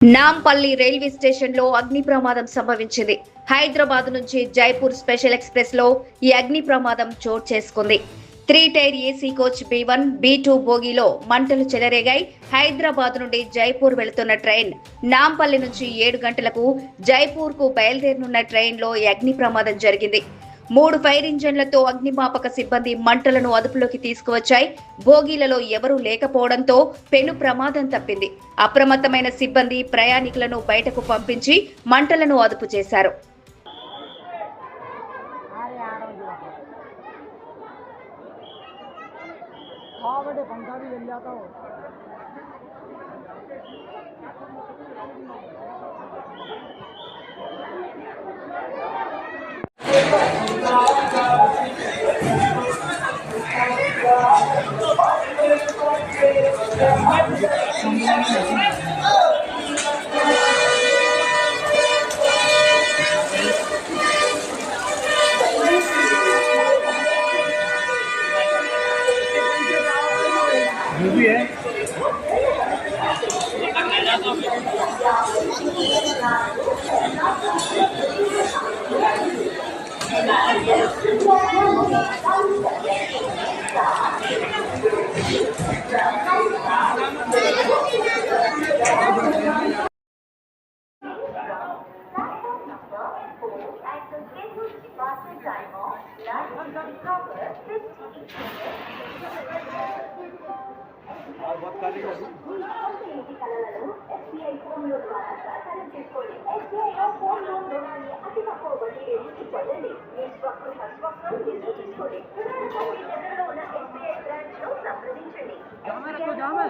Nampally railway స్టేషన్లో అగ్ని ప్రమాదం సంభవించింది. హైదరాబాద్ నుంచి జైపూర్ స్పెషల్ ఎక్స్ప్రెస్ లో ఈ అగ్ని ప్రమాదం చోటు చేసుకుంది. 3 tier AC coach B1, B2 బోగీలో మంటలు చెలరేగాయి. హైదరాబాద్ నుండి జైపూర్ వెళుతున్న ట్రైన్ నాంపల్లి నుంచి 7 గంటలకు జైపూర్ కు బయలుదేరనున్న ట్రైన్లో ఈ అగ్ని ప్రమాదం జరిగింది. 3 ఫైర్ ఇంజన్లతో అగ్నిమాపక సిబ్బంది మంటలను అదుపులోకి తీసుకువచ్చాయి. బోగీలలో ఎవరూ లేకపోవడంతో పెను ప్రమాదం తప్పింది. అప్రమత్తమైన సిబ్బంది ప్రయాణికులను బయటకు పంపించి మంటలను అదుపు చేశారు. मूवी है जामा